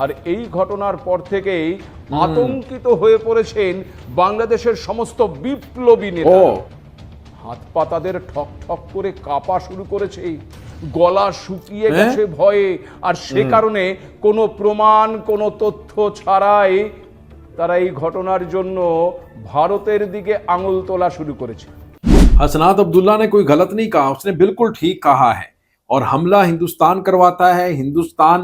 আর এই ঘটনার পর থেকেই আতঙ্কিত হয়ে পড়েছেন বাংলাদেশের সমস্ত বিপ্লবী নেতা। হাত পা তাদের ঠক ঠক করে কাঁপা শুরু করেছে, গলা শুকিয়ে গেছে ভয়ে, আর সে কারণে কোনো প্রমাণ কোনো তথ্য ছাড়াই তারা এই ঘটনার জন্য ভারতের দিকে আঙুল তোলা শুরু করেছে। हसनात अब्दुल्ला ने कोई गलत नहीं कहा, उसने बिल्कुल ठीक कहा है। और हमला हिंदुस्तान करवाता है। हिंदुस्तान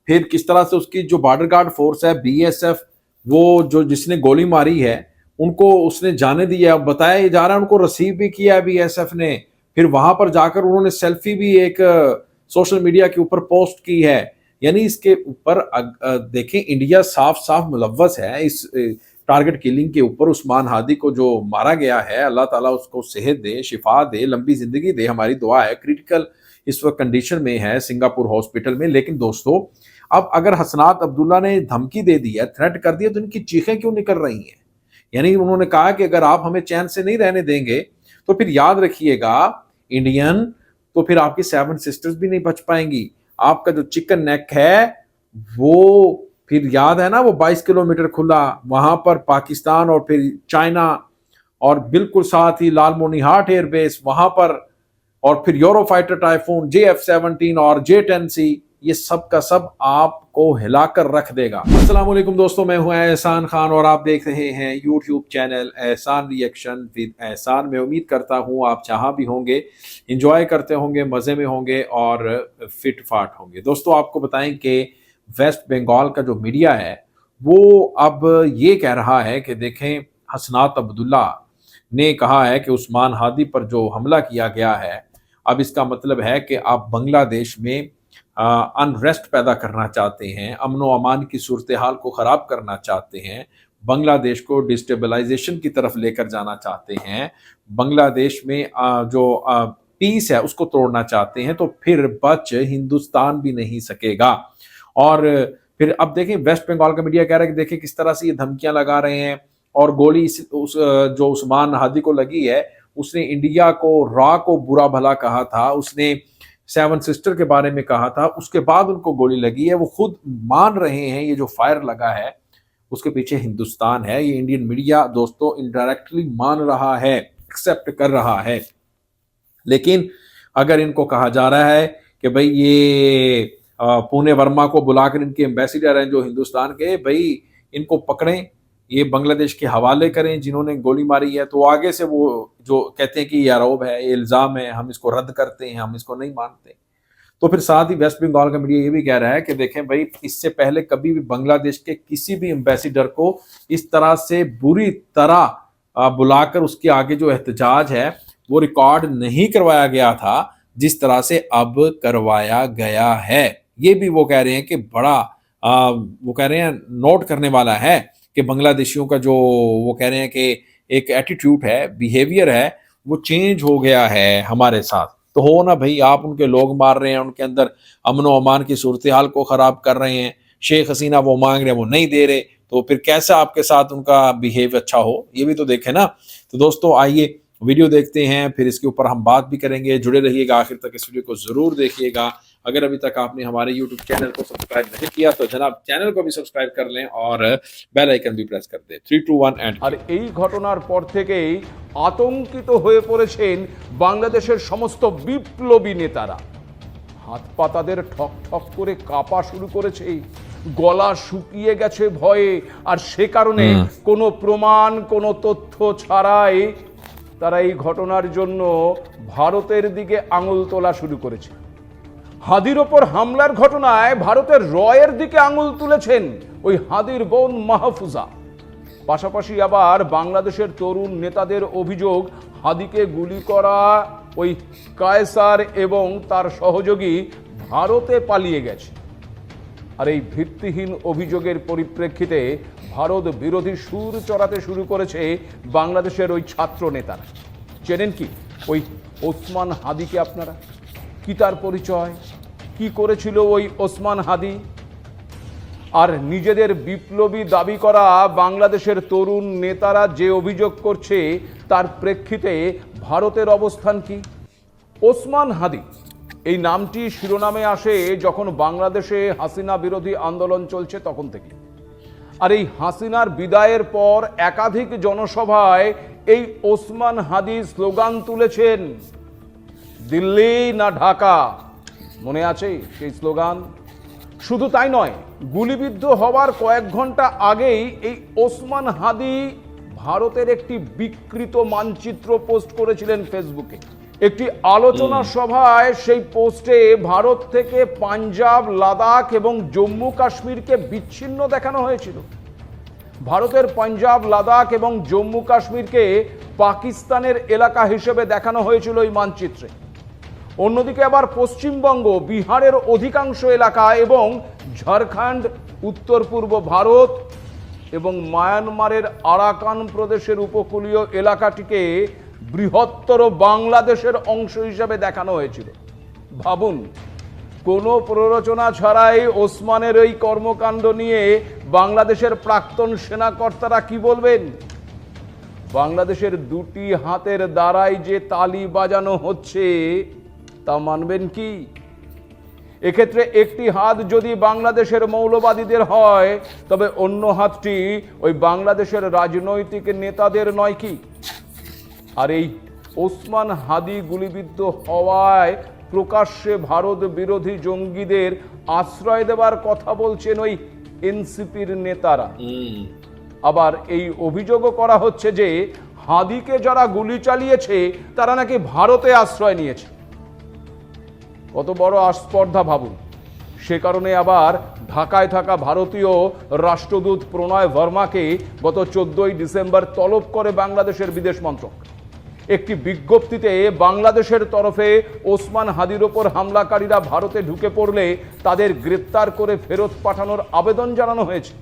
फिर किस तरह से उसकी जो बॉर्डर गार्ड फोर्स है बीएसएफ, वो जो जिसने गोली मारी है उनको उसने जाने दिया, बताया जा रहा है उनको रिसीव भी किया बीएसएफ ने। फिर वहां पर जाकर उन्होंने सेल्फी भी एक सोशल मीडिया के ऊपर पोस्ट की है। यानी इसके ऊपर देखें, इंडिया साफ साफ मुलव्वस है इस टारगेट किलिंग के ऊपर। उस्मान हादी को जो मारा गया है, अल्लाह ताला उसको सेहत दे, शिफा दे, लंबी जिंदगी दे, हमारी दुआ है। क्रिटिकल इस वक्त कंडीशन में है सिंगापुर हॉस्पिटल में। लेकिन दोस्तों, अब अगर हसनात अब्दुल्ला ने धमकी दे दी है, थ्रेट कर दिया, तो इनकी चीखें क्यों निकल रही हैं? यानी उन्होंने कहा कि अगर आप हमें चैन से नहीं रहने देंगे तो फिर याद रखिएगा इंडियन, तो फिर आपकी 7 सिस्टर्स भी नहीं बच पाएंगी। आपका जो चिकन नेक है वो फिर याद है ना, वो 22 किलोमीटर खुला, वहां पर पाकिस्तान और फिर चाइना और बिल्कुल साथ ही लालमोनीहाट एयरबेस वहां पर, और फिर यूरोफाइटर टाइफून JF-17 और J-10C, ये सब का सब आपको हिलाकर रख देगा। अस्सलाम वालेकुम दोस्तों, मैं हूं एहसान खान और आप देख रहे हैं यूट्यूब चैनल एहसान रिएक्शन विद एहसान। मैं उम्मीद करता हूं आप जहां भी होंगे एंजॉय करते होंगे, मज़े में होंगे और फिट फाट होंगे। दोस्तों, आपको बताएं कि वेस्ट बंगाल का जो मीडिया है वो अब ये कह रहा है कि देखें, हसनात अब्दुल्ला ने कहा है कि उस्मान हादी पर जो हमला किया गया है, अब इसका मतलब है कि आप बांग्लादेश में अनरेस्ट पैदा करना चाहते हैं, अमन व अमान की सूरत हाल को ख़राब करना चाहते हैं, बांग्लादेश को डिस्टेबलाइजेशन की तरफ लेकर जाना चाहते हैं, बांग्लादेश में जो पीस है उसको तोड़ना चाहते हैं, तो फिर बच हिंदुस्तान भी नहीं सकेगा। और फिर अब देखें, वेस्ट बंगाल का मीडिया कह रहा है कि देखें किस तरह से ये धमकियां लगा रहे हैं, और गोली जो उस्मान हादी को लगी है, उसने इंडिया को रॉ को बुरा भला कहा था, उसने 7 सिस्टर के बारे में कहा था, उसके बाद उनको गोली लगी है। वो खुद मान रहे हैं ये जो फायर लगा है उसके पीछे हिंदुस्तान है। ये इंडियन मीडिया दोस्तों इनडायरेक्टली मान रहा है, एक्सेप्ट कर रहा है। लेकिन अगर इनको कहा जा रहा है कि भाई ये पुणे वर्मा को बुलाकर, इनके एम्बेसडर हैं जो हिंदुस्तान के, भाई इनको पकड़ें, ये बांग्लादेश के हवाले करें जिन्होंने गोली मारी है, तो आगे से वो जो कहते हैं कि ये आरोप है, ये इल्ज़ाम है, हम इसको रद्द करते हैं, हम इसको नहीं मानते। तो फिर साथ ही वेस्ट बंगाल का मीडिया ये भी कह रहा है कि देखें भाई, इससे पहले कभी भी बांग्लादेश के किसी भी एम्बेसडर को इस तरह से बुरी तरह बुलाकर उसके आगे जो एहतजाज है वो रिकॉर्ड नहीं करवाया गया था जिस तरह से अब करवाया गया है। ये भी वो कह रहे हैं कि बड़ा वो कह रहे हैं नोट करने वाला है कि बांग्लादेशियों का जो वो कह रहे हैं कि एक एटीट्यूड है, बिहेवियर है, वो चेंज हो गया है हमारे साथ। तो हो ना भाई, आप उनके लोग मार रहे हैं, उनके अंदर अमन व अमान की सूरत हाल को ख़राब कर रहे हैं, शेख हसीना वो मांग रहे हैं वो नहीं दे रहे, तो फिर कैसे आपके साथ उनका बिहेव अच्छा हो, ये भी तो देखें ना। तो दोस्तों आइए वीडियो देखते हैं, फिर इसके ऊपर हम बात भी करेंगे। जुड़े रहिएगा, आखिर तक इस वीडियो को ज़रूर देखिएगा। अगर अभी तक आपने हमारे YouTube चैनल को सब्सक्राइब नहीं किया तो जनाब चैनल को भी सब्सक्राइब कर लें और बेल आइकन भी प्रेस कर दें। 3 2 1 एंड। আর এই ঘটনার পর থেকেই আতঙ্কিত হয়ে পড়েছেন বাংলাদেশের সমস্ত বিপ্লবী নেতারা। হাত পা তাদের ঠক ঠক করে কাঁপা শুরু করেছে, গলা শুকিয়ে গেছে ভয়ে, আর সে কারণে কোনো প্রমাণ কোনো তথ্য ছাড়াই তারা এই ঘটনার জন্য ভারতের দিকে আঙুল তোলা শুরু করেছে। হাদির ওপর হামলার ঘটনায় ভারতের রয়ের দিকে আঙুল তুলেছেন ওই হাদির বোন মাহফুজা। পাশাপাশি আবার বাংলাদেশের তরুণ নেতাদের অভিযোগ, হাদিকে গুলি করা ওই কায়সার এবং তার সহযোগী ভারতে পালিয়ে গেছে। আর এই ভিত্তিহীন অভিযোগের পরিপ্রেক্ষিতে ভারত বিরোধী সুর চড়াতে শুরু করেছে বাংলাদেশের ওই ছাত্র নেতারা। চেনেন কি ওই ওসমান হাদিকে আপনারা? কি তার পরিচয়, কি করেছিল ওই ওসমান হাদি? আর নিজেদের বিপ্লবী দাবি করা বাংলাদেশের তরুণ নেতারা যে অভিযোগ করছে তার প্রেক্ষিতে ভারতের অবস্থান কি? ওসমান হাদি এই নামটি শিরোনামে আসে যখন বাংলাদেশে হাসিনা বিরোধী আন্দোলন চলছে তখন থেকে। আর এই হাসিনার বিদায়ের পর একাধিক জনসভায় এই ওসমান হাদি স্লোগান তুলেছেন, দিল্লি না ঢাকা, মনে আছে সেই স্লোগান? শুধু তাই নয়, গুলিবিদ্ধ হওয়ার কয়েক ঘন্টা আগেই এই ওসমান হাদি ভারতের একটি বিকৃত মানচিত্র পোস্ট করেছিলেন ফেসবুকে। একটি আলোচনা সভায় সেই পোস্টে ভারত থেকে পাঞ্জাব, লাদাখ এবং জম্মু কাশ্মীরকে বিচ্ছিন্ন দেখানো হয়েছিল। ভারতের পাঞ্জাব, লাদাখ এবং জম্মু কাশ্মীরকে পাকিস্তানের এলাকা হিসেবে দেখানো হয়েছিল এই মানচিত্রে। অন্যদিকে আবার পশ্চিমবঙ্গ, বিহারের অধিকাংশ এলাকা এবং ঝাড়খণ্ড, উত্তর পূর্ব ভারত এবং মায়ানমারের আরাকান প্রদেশের উপকূলীয় এলাকাটিকে বৃহত্তর বাংলাদেশের অংশ হিসেবে দেখানো হয়েছিল। ভাবুন, কোনো প্ররোচনা ছাড়াই ওসমানের এই কর্মকাণ্ড নিয়ে বাংলাদেশের প্রাক্তন সেনাকর্তারা কি বলবেন? বাংলাদেশের দুটি হাতের দ্বারাই যে তালি বাজানো হচ্ছে তা মানবেন কি? এক্ষেত্রে একটি হাত যদি বাংলাদেশের মৌলবাদীদের হয়, তবে অন্য হাতটি ওই বাংলাদেশের রাজনৈতিক নেতাদের নয় কি? আর এই ওসমান হাদি গুলিবিদ্ধ হওয়ায় প্রকাশ্যে ভারত বিরোধী জঙ্গিদের আশ্রয় দেওয়ার কথা বলছেন ওই এনসিপির নেতারা। আবার এই অভিযোগও করা হচ্ছে যে হাদিকে যারা গুলি চালিয়েছে তারা নাকি ভারতে আশ্রয় নিয়েছে। কত বড় আস্পর্ধা ভাবুন। সে কারণে আবার ঢাকায় থাকা ভারতীয় রাষ্ট্রদূত প্রণয় ভার্মাকে গত 14ই ডিসেম্বর তলব করে বাংলাদেশের বিদেশ মন্ত্রক। একটি বিজ্ঞপ্তিতে বাংলাদেশের তরফে ওসমান হাদির ওপর হামলাকারীরা ভারতে ঢুকে পড়লে তাদের গ্রেপ্তার করে ফেরত পাঠানোর আবেদন জানানো হয়েছে।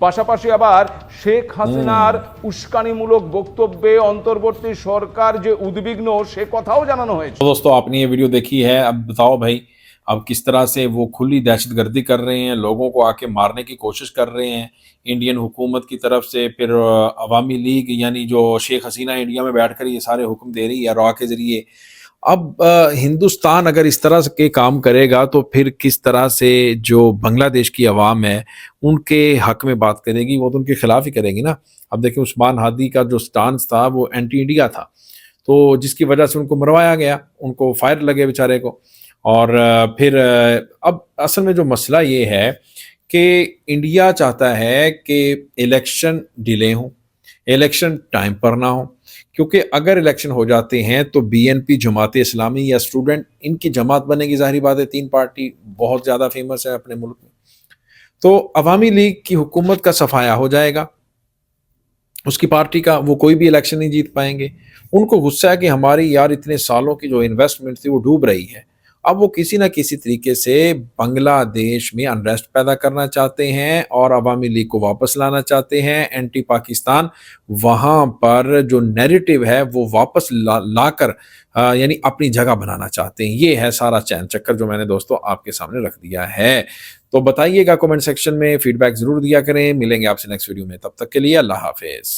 পাশাপাশি আবার শেখ হাসিনার উস্কানিমূলক বক্তব্যে অন্তর্বর্তী সরকার যে উদ্বিগ্ন সে কথাও জানানো হয়েছে। तो दोस्तों, आपने ये वीडियो देखी है, अब बताओ भाई, अब किस तरह से वो खुली दहशतगर्दी कर रहे हैं, लोगों को आके मारने की कोशिश कर रहे हैं इंडियन हुकूमत की तरफ से। फिर अवामी लीग यानी जो शेख हसीना इंडिया में बैठकर ये सारे हुक्म दे रही है रॉ के जरिए। अब हिंदुस्तान अगर इस तरह के काम करेगा तो फिर किस तरह से जो बांग्लादेश की अवाम है उनके हक में बात करेगी? वो तो उनके खिलाफ ही करेगी ना। अब देखिए, उस्मान हादी का जो स्टांस था वो एंटी इंडिया था, तो जिसकी वजह से उनको मरवाया गया, उनको फायर लगे बेचारे को। और फिर अब असल में जो मसला ये है कि इंडिया चाहता है कि इलेक्शन डिले हो, इलेक्शन टाइम पर ना हो, क्योंकि अगर इलेक्शन हो जाते हैं तो बीएनपी, जमात इस्लामी या स्टूडेंट, इनकी जमात बनेगी। जाहिर बात है, 3 पार्टी बहुत ज़्यादा फेमस है अपने मुल्क में, तो अवामी लीग की हुकूमत का सफाया हो जाएगा, उसकी पार्टी का। वो कोई भी इलेक्शन नहीं जीत पाएंगे। उनको गुस्सा है कि हमारी यार इतने सालों की जो इन्वेस्टमेंट थी वो डूब रही है। अब वो किसी ना किसी तरीके से बांग्लादेश में अनरेस्ट पैदा करना चाहते हैं और अवामी लीग को वापस लाना चाहते हैं, एंटी पाकिस्तान। वहाँ पर जो नैरेटिव है वो वापस लाकर यानी अपनी जगह बनाना चाहते हैं। ये है सारा चैन चक्कर जो मैंने दोस्तों आपके सामने रख दिया है। तो बताइएगा कमेंट सेक्शन में, फीडबैक जरूर दिया करें। मिलेंगे आपसे नेक्स्ट वीडियो में, तब तक के लिए अल्लाह हाफिज।